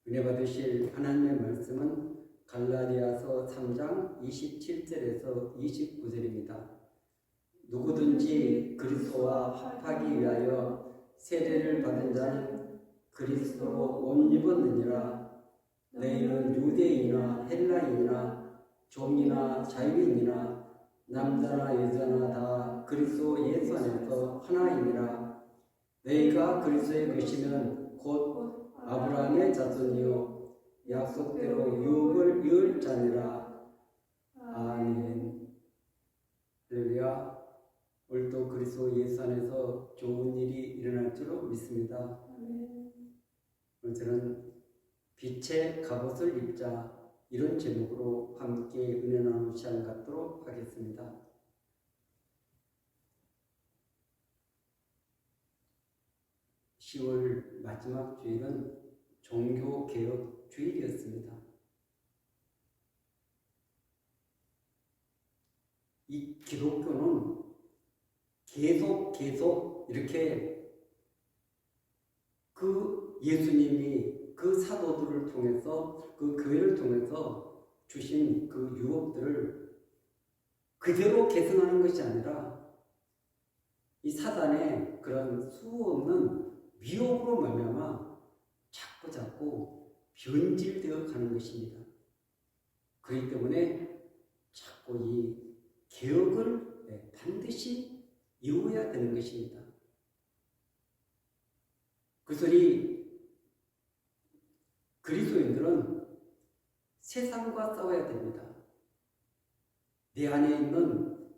은혜 받으실 하나님의 말씀은 갈라디아서 3장 27절에서 29절입니다. 누구든지 그리스도와 합하기 위하여 세례를 받은 자는 그리스도로 옷 입었느니라. 너희는 유대인이나 헬라인이나 종이나 자유인이나 남자나 여자나 다 그리스도 예수 안에서 하나이니라. 너희가 그리스도의 것이면 곧 아브라함의 자손이요 약속대로 유업을 이을 자니라. 아멘. 할렐루야. 오늘도 그리스도 예수 안에서 좋은 일이 일어날 줄로 믿습니다. 오늘 저는 빛의 갑옷을 입자, 이런 제목으로 함께 은혜 나누는 시간 갖도록 하겠습니다. 10월 마지막 주일은 종교개혁 주일이었습니다. 이 기독교는 계속 이렇게 그 예수님이 그 사도들을 통해서 그 교회를 통해서 주신 그 유업들을 그대로 계승하는 것이 아니라 이 사단의 그런 수없는 미혹으로 말미암아 자꾸 변질되어 가는 것입니다. 그렇기 때문에 자꾸 이 개혁을 반드시 이루어야 되는 것입니다. 그래서 이 그리스도인들은 세상과 싸워야 됩니다. 내 안에 있는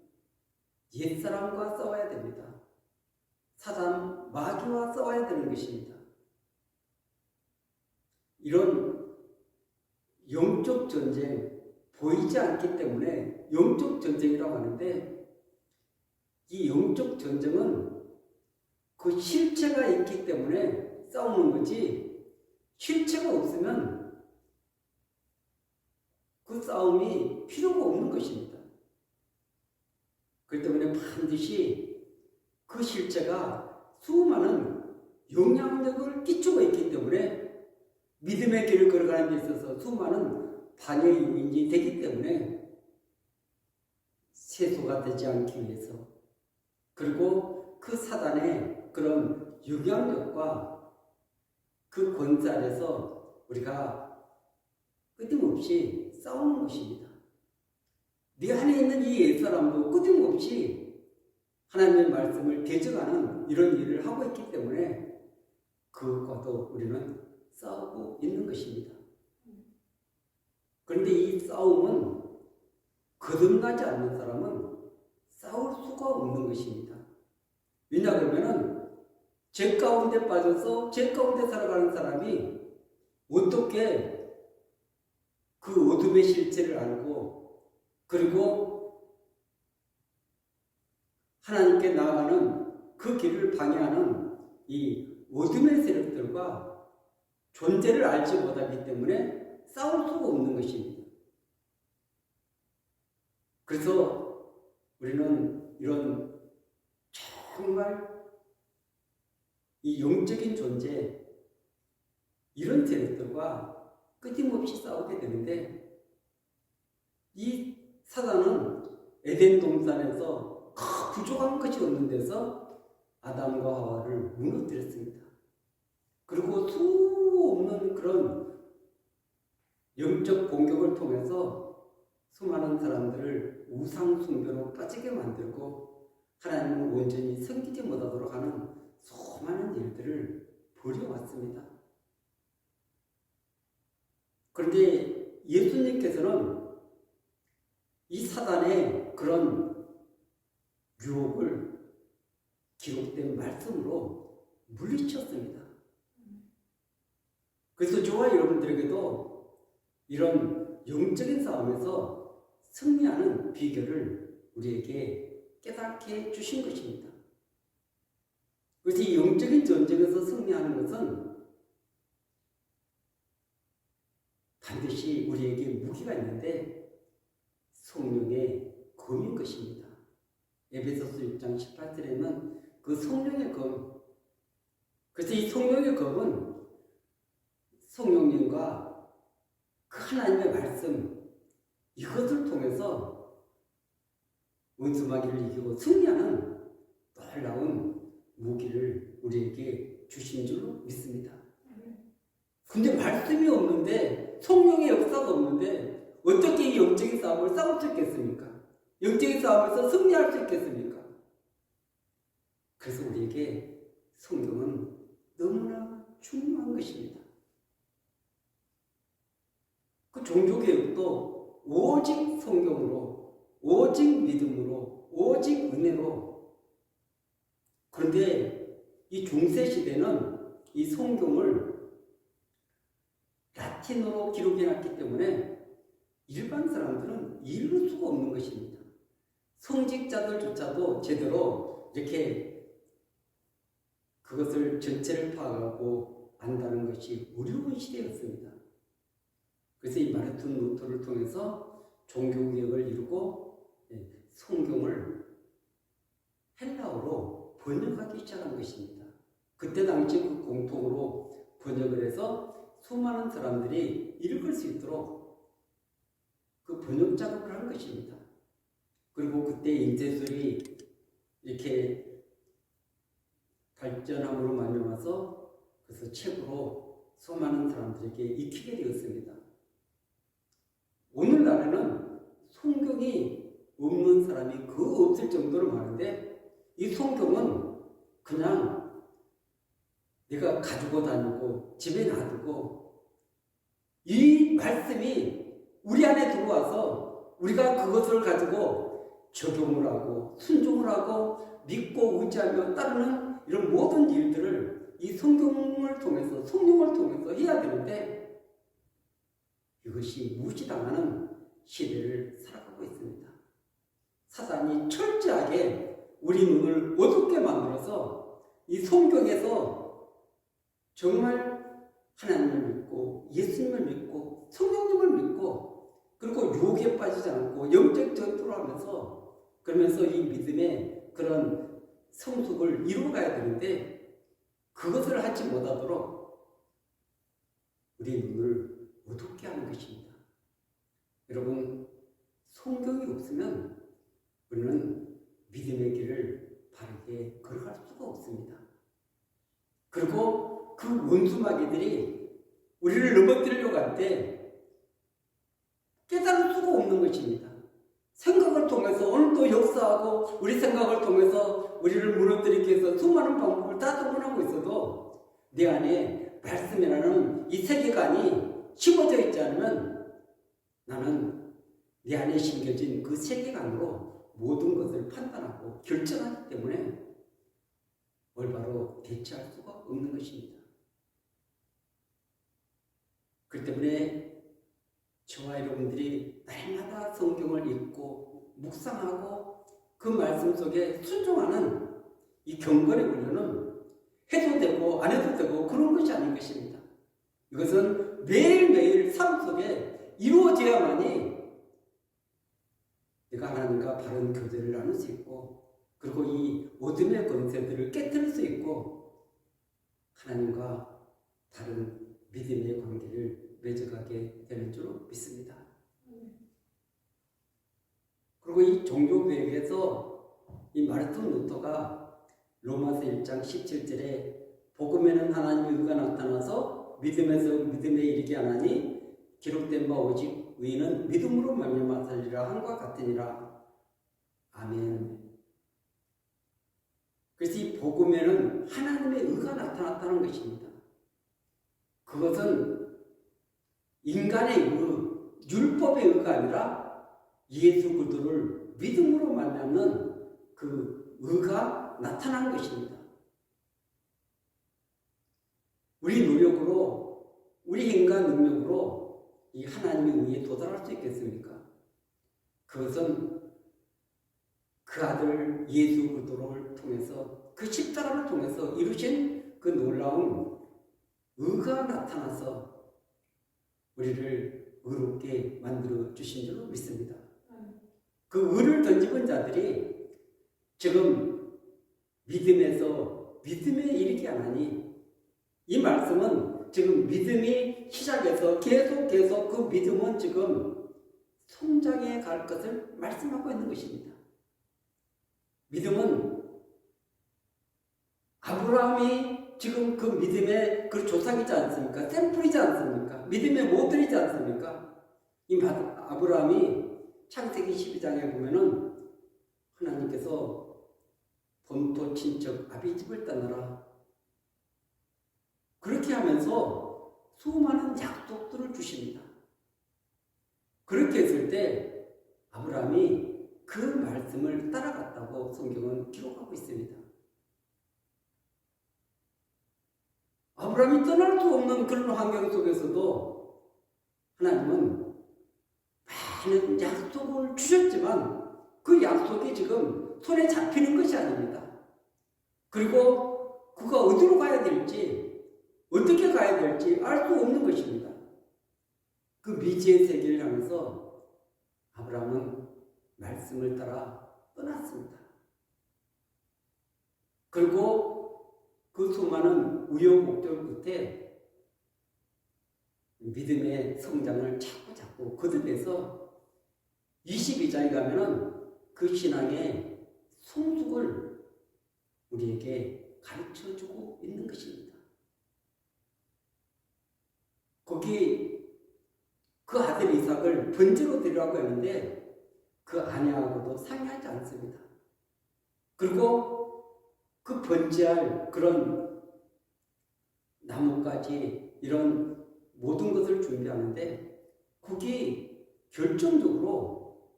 옛사람과 싸워야 됩니다. 사단, 마귀와 싸워야 되는 것입니다. 이런 영적 전쟁, 보이지 않기 때문에 영적 전쟁이라고 하는데, 이 영적 전쟁은 그 실체가 있기 때문에 싸우는 거지, 실체가 없으면 그 싸움이 필요가 없는 것입니다. 그렇기 때문에 반드시 그 실체가 수많은 영향력을 끼치고 있기 때문에 믿음의 길을 걸어가는 데 있어서 수많은 방해 요인이 되기 때문에 세소가 되지 않기 위해서, 그리고 그 사단의 그런 영향력과 그 권세 아래서 우리가 끊임없이 싸우는 것입니다. 네 안에 있는 이 옛사람도 끊임없이 하나님의 말씀을 대적하는 이런 일을 하고 있기 때문에 그것과도 우리는 싸우고 있는 것입니다. 그런데 이 싸움은 거듭나지 않는 사람은 싸울 수가 없는 것입니다. 왜냐 그러면은 죄 가운데 빠져서 죄 가운데 살아가는 사람이 어떻게 그 어둠의 실체를 알고 그리고 하나님께 나아가는 그 길을 방해하는 이 어둠의 세력들과 존재를 알지 못하기 때문에 싸울 수가 없는 것입니다. 그래서 우리는 이런 정말 이 영적인 존재, 이런 세력들과 끊임없이 싸우게 되는데, 이 사단은 에덴 동산에서 부족한 것이 없는 데서 아담과 하와를 무너뜨렸습니다. 그리고 수없는 그런 영적 공격을 통해서 수많은 사람들을 우상 숭배로 빠지게 만들고 하나님을 온전히 섬기지 못하도록 하는 수많은 일들을 벌여왔습니다. 그런데 예수님께서는 이 사단의 그런 유혹을 기록된 말씀으로 물리쳤습니다. 그래서 저와 여러분들에게도 이런 영적인 싸움에서 승리하는 비결을 우리에게 깨닫게 해 주신 것입니다. 그래서 이 영적인 전쟁에서 승리하는 것은 반드시 우리에게 무기가 있는데 성령의 검인 것입니다. 에베소서 6장 18절에는 그 성령의 검, 그래서 이 성령의 검은 성령님과 그 하나님의 말씀, 이것을 통해서 원수마귀를 이기고 승리하는 놀라운 무기를 우리에게 주신 줄로 믿습니다. 근데 말씀이 없는데, 성령의 역사가 없는데 어떻게 이 영적인 싸움을 싸울 수 있겠습니까? 영적인 싸움에서 승리할 수 있겠습니까? 그래서 우리에게 성경은 너무나 중요한 것입니다. 그 종교개혁도 오직 성경으로, 오직 믿음으로, 오직 은혜로. 그런데 이 중세시대는 이 성경을 라틴어로 기록해놨기 때문에 일반 사람들은 읽을 수가 없는 것입니다. 성직자들조차도 제대로 이렇게 그것을 전체를 파악하고 안다는 것이 어려운 시대였습니다. 그래서 이 마르틴 루터를 통해서 종교개혁을 이루고 성경을 헬라어로 번역하기 시작한 것입니다. 그때 당시 그 공통으로 번역을 해서 수많은 사람들이 읽을 수 있도록 그 번역 작업을 한 것입니다. 그리고 그때 인쇄술이 이렇게 발전함으로 말미암아서 그래서 책으로 수많은 사람들에게 익히게 되었습니다. 오늘날에는 성경이 없는 사람이 그 없을 정도로 많은데 이 성경은 그냥 내가 가지고 다니고 집에 놔두고 이 말씀이 우리 안에 들어와서 우리가 그것을 가지고 적용을 하고 순종을 하고 믿고 의지하며 따르는 이런 모든 일들을 이 성경을 통해서 성령을 통해서 해야 되는데 이것이 무시당하는 시대를 살아가고 있습니다. 사단이 철저하게 우리 눈을 어둡게 만들어서 이 성경에서 정말 하나님을 믿고 예수님을 믿고 성령님을 믿고 그리고 유혹에 빠지지 않고 영적 전투를 하면서 그러면서 이 믿음의 그런 성숙을 이루어가야 되는데 그것을 하지 못하도록 우리 눈을 어둡게 하는 것입니다. 여러분, 성경이 없으면 우리는 믿음의 길을 바르게 걸어갈 수가 없습니다. 그리고 그 원수마귀들이 우리를 넘어뜨리려고 할 때 깨달을 수가 없는 것입니다. 생각을 통해서 오늘도 역사하고 우리 생각을 통해서 우리를 무너뜨리기 위해서 수많은 방법을 다 동원하고 있어도 내 안에 말씀이라는 이 세계관이 심어져 있지 않으면 나는 내 안에 심겨진 그 세계관으로 모든 것을 판단하고 결정하기 때문에 올바로 대처할 수가 없는 것입니다. 그렇기 때문에 저와 여러분들이 날마다 성경을 읽고 묵상하고 그 말씀 속에 순종하는 이 경건의 훈련은 해도 되고 안 해도 되고 그런 것이 아닌 것입니다. 이것은 매일매일 삶 속에 이루어져야만이 내가 하나님과 바른 교제를 나눌 수 있고 그리고 이 어둠의 권세들을 깨뜨릴 수 있고 하나님과 다른 믿음의 관계를 맺어가게 되는 줄로 믿습니다. 그리고 이 종교개혁에서 이 마르틴 루터가 로마서 1장 17절에 복음에는 하나님의 의가 나타나서 믿음에서 믿음에 이르게 하나니 기록된 바 오직 의인은 믿음으로 말미암아 살리라 함과 같으니라. 아멘. 그래서 이 복음에는 하나님의 의가 나타났다는 것입니다. 그것은 인간의 의, 율법의 의가 아니라 예수 그리스도를 믿음으로 만나는 그 의가 나타난 것입니다. 우리 노력으로, 우리 힘과 능력으로 이 하나님의 의에 도달할 수 있겠습니까? 그것은 그 아들 예수 그리스도를 통해서 그 십자가를 통해서 이루신 그 놀라운 의가 나타나서 우리를 의롭게 만들어 주신 줄로 믿습니다. 그 의를 던집은 자들이 지금 믿음에서 믿음에 이르게 하나니 이 말씀은 지금 믿음이 시작해서 계속 그 믿음은 지금 성장해 갈 것을 말씀하고 있는 것입니다. 믿음은 아브라함이 지금 그 믿음의 그 조상이지 않습니까? 샘플이지 않습니까? 믿음의 모델이지 않습니까? 이 아브라함이 창세기 12장에 보면은 하나님께서 본토 친척 아비집을 떠나라. 그렇게 하면서 수많은 약속들을 주십니다. 그렇게 했을 때 아브라함이 그 말씀을 따라갔다고 성경은 기록하고 있습니다. 아브라함이 떠날 수 없는 그런 환경 속에서도 하나님은 많은 약속을 주셨지만 그 약속이 지금 손에 잡히는 것이 아닙니다. 그리고 그가 어디로 가야 될지 어떻게 가야 될지 알 수 없는 것입니다. 그 미지의 세계를 향해서 아브라함은 말씀을 따라 떠났습니다. 그리고 그 수많은 우여곡절 끝에 믿음의 성장을 자꾸 거듭해서 22장에 가면은 그 신앙의 성숙을 우리에게 가르쳐주고 있는 것입니다. 거기 그 아들 이삭을 번제로 드리라고 했는데 그 아내하고도 상의하지 않습니다. 그리고 그 번제할 그런 나뭇가지 이런 모든 것을 준비하는데 거기 결정적으로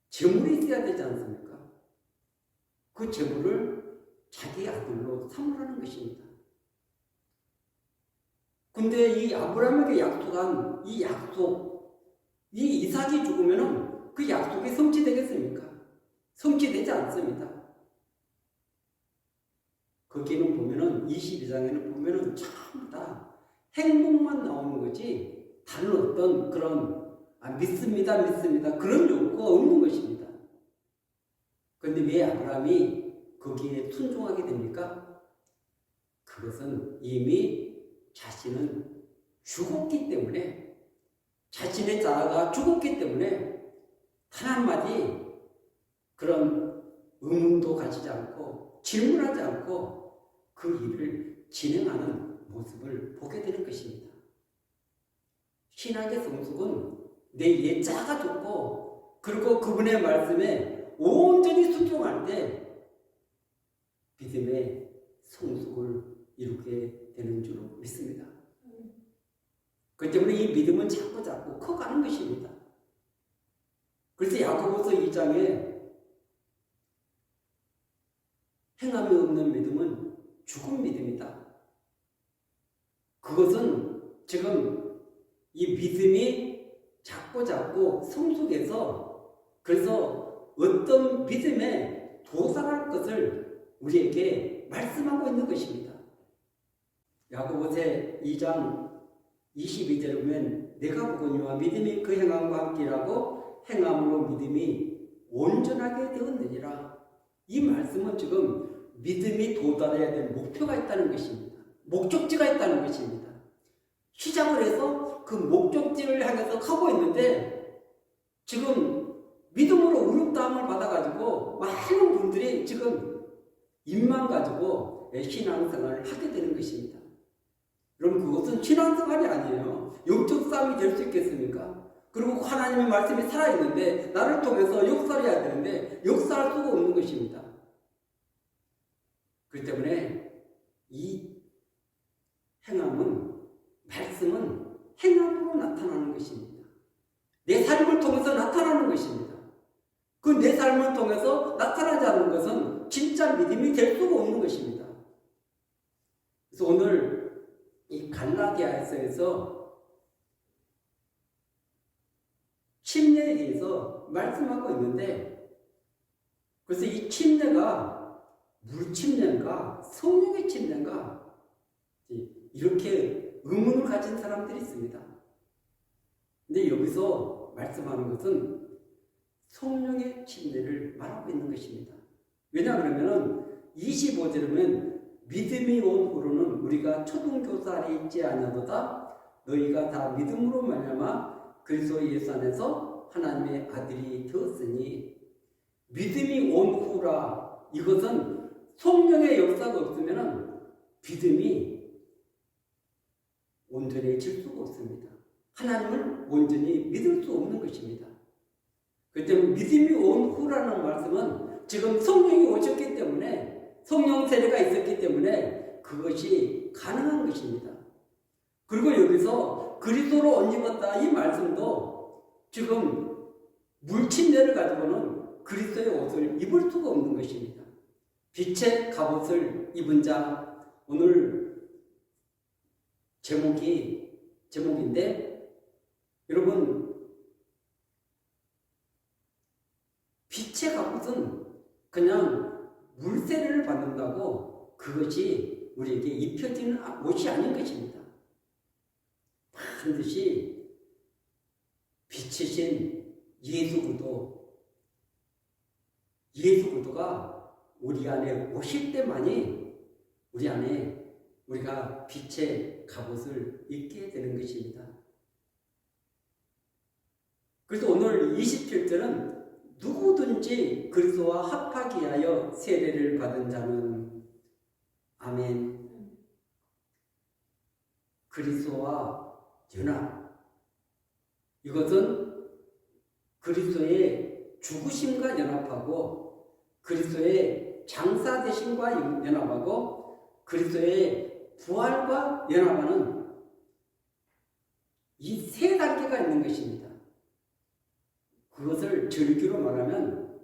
제물이 있어야 되지 않습니까? 그 제물을 자기 아들로 삼으라는 것입니다. 근데 이 아브라함에게 약속한 이 약속, 이 이삭이 죽으면 그 약속이 성취되겠습니까? 성취되지 않습니다. 거기는 보면은 22장에는 보면은 전부 다 행복만 나오는 거지 다른 어떤 그런 믿습니다 그런 욕구가 없는 것입니다. 그런데 왜 아브라함이 거기에 순종하게 됩니까? 그것은 이미 자신은 죽었기 때문에 자신의 자아가 죽었기 때문에 단 한마디 그런 의문도 가지지 않고 질문하지 않고 그 일을 진행하는 모습을 보게 되는 것입니다. 신학의 성숙은 내 예자가 죽고 그리고 그분의 말씀에 온전히 순종할 때 믿음의 성숙을 이루게 되는 줄 믿습니다. 그렇기 때문에 이 믿음은 자꾸 커가는 것입니다. 그래서 야고보서 2장에 행함이 없는 믿음은 죽은 믿음이다. 그것은 지금 이 믿음이 자꾸 성숙해서 그래서 어떤 믿음에 도달할 것을 우리에게 말씀하고 있는 것입니다. 야고보서 2장 22절에 보면 내가 보거니와 믿음이 그 행함과 함께라고 행함으로 믿음이 온전하게 되었느니라. 이 말씀은 지금 믿음이 도달해야 될 목표가 있다는 것입니다. 목적지가 있다는 것입니다. 시작을 해서 그 목적지를 향해서 가고 있는데 지금 믿음으로 의롭다함을 받아가지고 많은 분들이 지금 입만 가지고 신앙생활을 하게 되는 것입니다. 여러분 그것은 신앙생활이 아니에요. 영적 싸움이 될 수 있겠습니까? 그리고 하나님의 말씀이 살아있는데 나를 통해서 역사를 해야 되는데 역사할 수가 없는 것입니다. 그렇기 때문에 이 행함은 말씀은 행함으로 나타나는 것입니다. 내 삶을 통해서 나타나는 것입니다. 그 내 삶을 통해서 나타나지 않는 것은 진짜 믿음이 될 수가 없는 것입니다. 그래서 오늘 이 갈라디아서에서 침례에 대해서 말씀하고 있는데 그래서 이 침례가 물침례인가 성령의 침례인가 이렇게 의문을 가진 사람들이 있습니다. 근데 여기서 말씀하는 것은 성령의 침례를 말하고 있는 것입니다. 왜냐 그러면은 25절에 보면 믿음이 온 후로는 우리가 초등교사에 있지 아니하도다. 너희가 다 믿음으로 말미암아 그리스도 예수 안에서 하나님의 아들이 되었으니. 믿음이 온 후라. 이것은 성령의 역사가 없으면 믿음이 온전해질 수가 없습니다. 하나님을 온전히 믿을 수 없는 것입니다. 그렇기 때문에 믿음이 온 후라는 말씀은 지금 성령이 오셨기 때문에, 성령 세례가 있었기 때문에 그것이 가능한 것입니다. 그리고 여기서 그리스도로 옷 입었다 이 말씀도 지금 물침례를 가지고는 그리스도의 옷을 입을 수가 없는 것입니다. 빛의 갑옷을 입은 자, 오늘 제목인데 여러분, 빛의 갑옷은 그냥 물세례를 받는다고 그것이 우리에게 입혀지는 옷이 아닌 것입니다. 반드시 빛이신 예수 그리스도가 우리 안에 오실 때만이 우리 안에 우리가 빛의 갑옷을 입게 되는 것입니다. 그래서 오늘 27절은 누구든지 그리스도와 합하기 위하여 세례를 받은 자는, 아멘. 그리스도와 연합, 이것은 그리스도의 죽으심과 연합하고 그리스도의 장사되심과 연합하고 그리스도의 부활과 연합하는 이 세 단계가 있는 것입니다. 그것을 절기로 말하면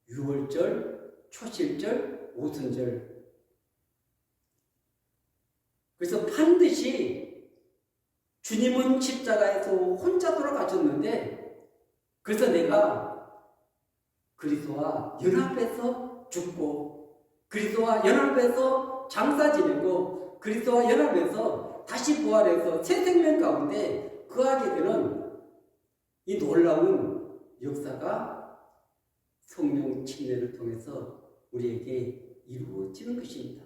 유월절, 초실절, 오순절. 그래서 반드시 주님은 십자가에서 혼자 돌아가셨는데, 그래서 내가 그리스도와 연합해서 죽고 그리스도와 연합해서 장사 지내고 그리스도와 연합해서 다시 부활해서 새 생명 가운데 거하게 되는 이 놀라운 역사가 성령 침례를 통해서 우리에게 이루어지는 것입니다.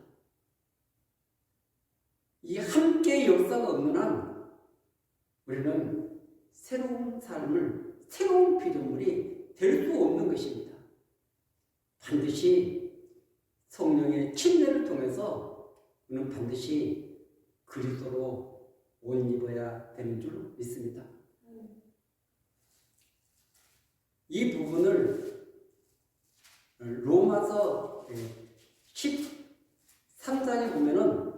이 함께 역사가 없는 한 우리는 새로운 삶을, 새로운 피조물이 될 수 없는 것입니다. 반드시 성령의 침례를 통해서 우리는 반드시 그리스도로 옷 입어야 되는 줄 믿습니다. 이 부분을 로마서 13장에 보면은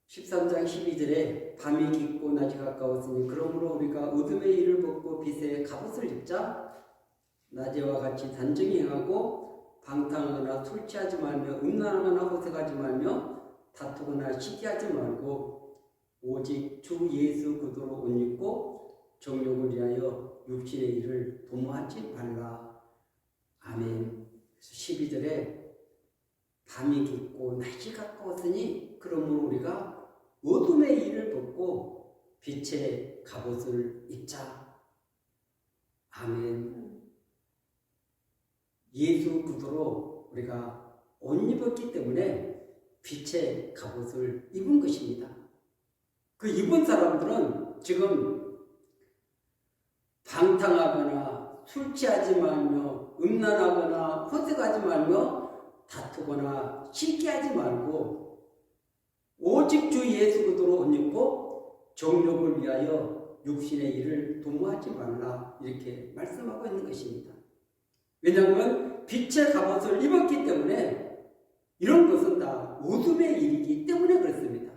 13장 12절에 밤이 깊고 낮이 가까웠으니 그러므로 우리가 어둠의 일을 벗고 빛의 갑옷을 입자. 낮에와 같이 단정히 행하고 방탕하거나 술 취하지 말며 음란하거나 호색하지 말며 다투거나 시기하지 말고 오직 주 예수 그리스도로 옷 입고 정욕을 위하여 육신의 일을 도모하지 말라. 아멘. 12절에 밤이 깊고 낮이 가까웠으니 그러므로 우리가 어둠의 일을 벗고 빛의 갑옷을 입자. 아멘. 예수 그리스도로 우리가 옷 입었기 때문에 빛의 갑옷을 입은 것입니다. 그 입은 사람들은 지금 방탕하거나 술 취하지 말며 음란하거나 호색하지 말며 다투거나 시기하지 말고 오직 주 예수 그리스도로 옷 입고 정욕을 위하여 육신의 일을 도모하지 말라, 이렇게 말씀하고 있는 것입니다. 왜냐하면 빛의 갑옷을 입었기 때문에 이런 것은 다 어둠의 일이기 때문에 그렇습니다.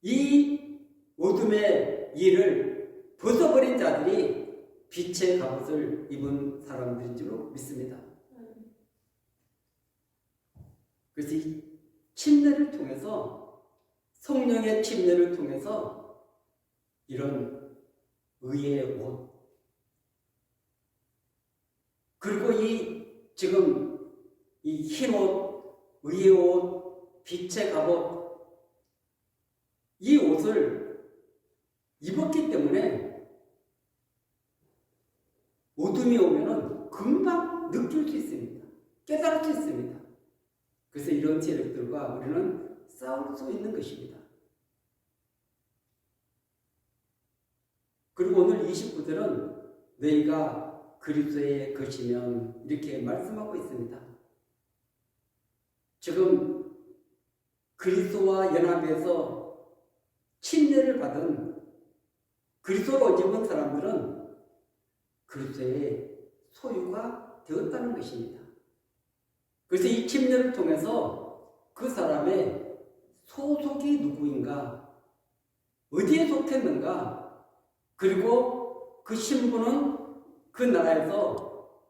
이 어둠의 일을 벗어버린 자들이 빛의 갑옷을 입은 사람들인 줄로 믿습니다. 그래서 이 침례를 통해서, 성령의 침례를 통해서 이런 의의 옷, 그리고 지금 이 흰 옷, 의의 옷, 빛의 갑옷, 이 옷을 입었기 때문에 어둠이 오면은 금방 느낄 수 있습니다. 깨달을 수 있습니다. 그래서 이런 세력들과 우리는 싸울 수 있는 것입니다. 그리고 오늘 29절은 너희가 그리스도의 것이면 이렇게 말씀하고 있습니다. 지금 그리스도와 연합해서 침례를 받은 그리스도로 옷 입은 사람들은 그리스도의 소유가 되었다는 것입니다. 그래서 이 침례를 통해서 그 사람의 소속이 누구인가, 어디에 속했는가, 그리고 그 신분은 그 나라에서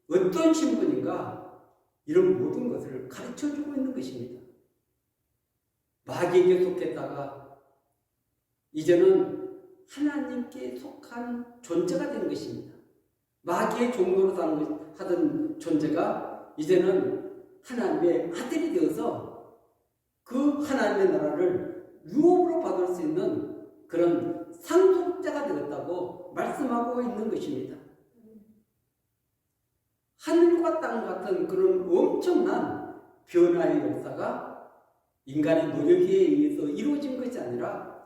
어떤 신분인가, 이런 모든 것을 가르쳐주고 있는 것입니다. 마귀에게 속했다가 이제는 하나님께 속한 존재가 된 것입니다. 마귀의 종로로 하던 존재가 이제는 하나님의 아들이 되어서 그 하나님의 나라를 유업으로 받을 수 있는 그런 상속자가 되었다고 말씀하고 있는 것입니다. 하늘과 땅 같은 그런 엄청난 변화의 역사가 인간의 노력에 의해서 이루어진 것이 아니라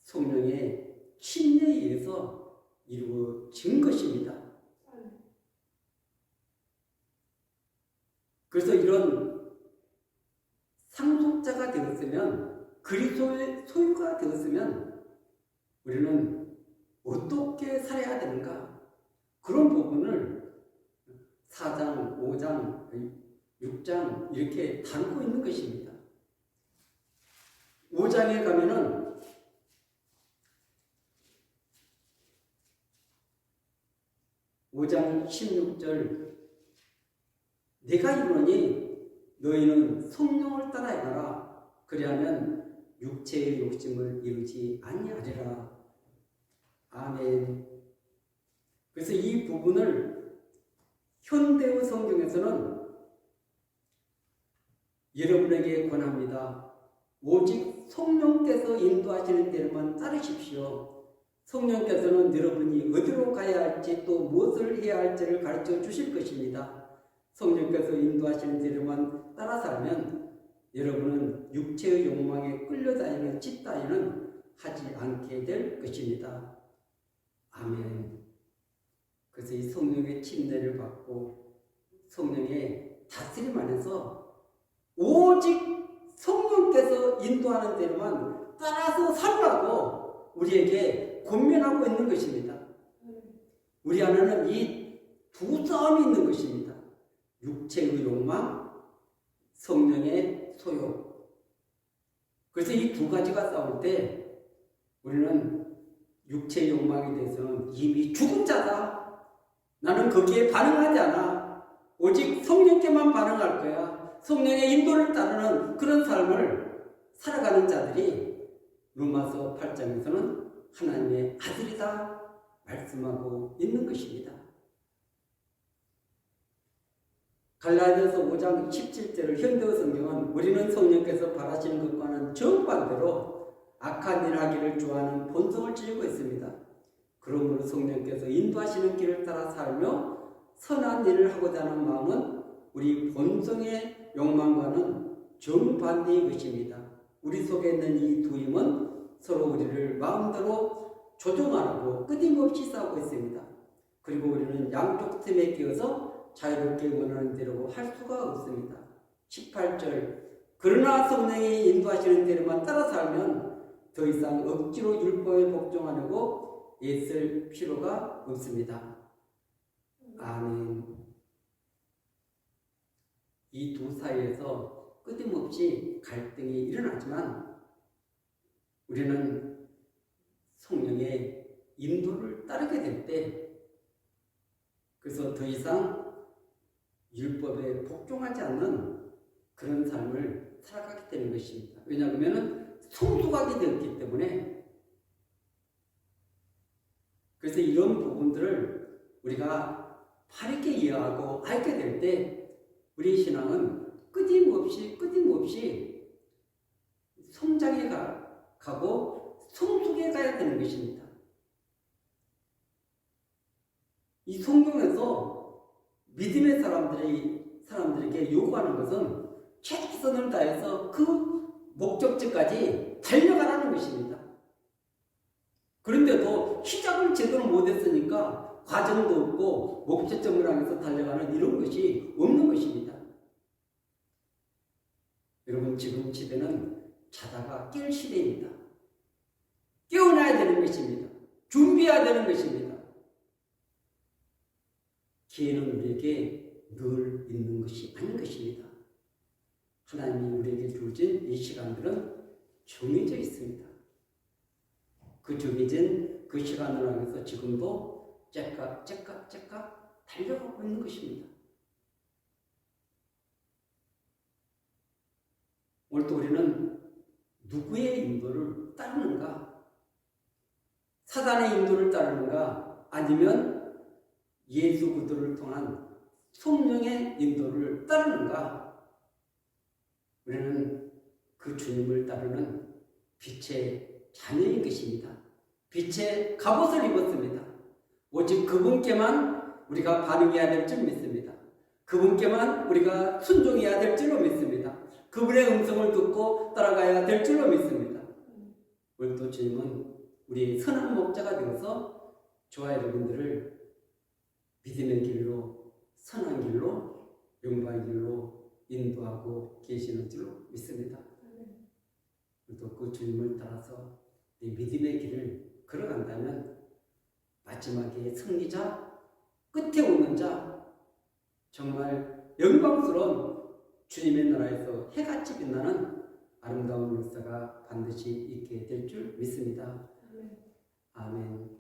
성령의 침례에 의해서 이루어진 것입니다. 그래서 이런 상속자가 되었으면, 그리스도의 소유가 되었으면 우리는 어떻게 살아야 되는가? 그런 부분을 4장, 5장, 6장 이렇게 다루고 있는 것입니다. 5장에 가면은 5장 16절 내가 이르노니 너희는 성령을 따라 행하라. 그리하면 육체의 욕심을 이루지 아니하리라. 아멘. 그래서 이 부분을 현대의 성경에서는 여러분에게 권합니다. 오직 성령께서 인도하시는 대로만 따르십시오. 성령께서는 여러분이 어디로 가야 할지 또 무엇을 해야 할지를 가르쳐 주실 것입니다. 성령께서 인도하시는 대로만 따라 살면 여러분은 육체의 욕망에 끌려다니는 짓 따위는 하지 않게 될 것입니다. 아멘. 그래서 이 성령의 침례를 받고 성령의 다스림 안에서 오직 성령께서 인도하는 대로만 따라서 살라고 우리에게 권면하고 있는 것입니다. 우리 안에는 이 두 싸움이 있는 것입니다. 육체의 욕망, 성령의 소욕. 그래서 이 두 가지가 싸울 때 우리는 육체의 욕망에 대해서는 이미 죽은 자다. 나는 거기에 반응하지 않아. 오직 성령께만 반응할 거야. 성령의 인도를 따르는 그런 삶을 살아가는 자들이 로마서 8장에서는 하나님의 아들이다 말씀하고 있는 것입니다. 갈라디아서 5장 17절을 현대어 성경은 우리는 성령께서 바라시는 것과는 정반대로 악한 일 하기를 좋아하는 본성을 지니고 있습니다. 그러므로 성령께서 인도하시는 길을 따라 살며 선한 일을 하고자 하는 마음은 우리 본성의 욕망과는 정반대의 것입니다. 우리 속에 있는 이 두 힘은 서로 우리를 마음대로 조종하라고 끊임없이 싸우고 있습니다. 그리고 우리는 양쪽 틈에 끼어서 자유롭게 원하는 대로 할 수가 없습니다. 18절 그러나 성령이 인도하시는 대로만 따라 살면 더 이상 억지로 율법에 복종하려고 애쓸 필요가 없습니다. 아멘. 이 두 사이에서 끊임없이 갈등이 일어나지만 우리는 성령의 인도를 따르게 될 때 그래서 더 이상 율법에 복종하지 않는 그런 삶을 살아가게 되는 것입니다. 왜냐하면 성숙하게 되었기 때문에. 그래서 이런 부분들을 우리가 바르게 이해하고 알게 될 때 우리 신앙은 끊임없이 성장해 가고 성숙해 가야 되는 것입니다. 이 성경에서 믿음의 사람들이 사람들에게 요구하는 것은 최선을 다해서 그 목적지까지 달려가라는 것입니다. 그런데도 시작을 제대로 못했으니까 과정도 없고 목적점을 향해서 달려가는 이런 것이 없는 것입니다. 여러분, 지금 시대는 자다가 깰 시대입니다. 깨어나야 되는 것입니다. 준비해야 되는 것입니다. 기회는 우리에게 늘 있는 것이 아닌 것입니다. 하나님이 우리에게 주신 이 시간들은 정해져 있습니다. 그 정해진 그 시간을 향해서 지금도 째깍 달려가고 있는 것입니다. 오늘도 우리는 누구의 인도를 따르는가? 사단의 인도를 따르는가? 아니면 예수 그리스도를 통한 성령의 인도를 따르는가? 우리는 그 주님을 따르는 빛의 자녀인 것입니다. 빛의 갑옷을 입었습니다. 오직 그분께만 우리가 반응해야 될 줄 믿습니다. 그분께만 우리가 순종해야 될 줄로 믿습니다. 그분의 음성을 듣고 따라가야 될 줄로 믿습니다. 오늘도 주님은 우리의 선한 목자가 되어서 저와 여러분들을 믿음의 길로, 선한 길로, 영광의 길로 인도하고 계시는 줄로 믿습니다. 또 그 주님을 따라서 이 믿음의 길을 걸어간다면 마지막에 승리자, 끝에 오는 자, 정말 영광스러운 주님의 나라에서 해같이 빛나는 아름다운 역사가 반드시 있게 될 줄 믿습니다. 아멘.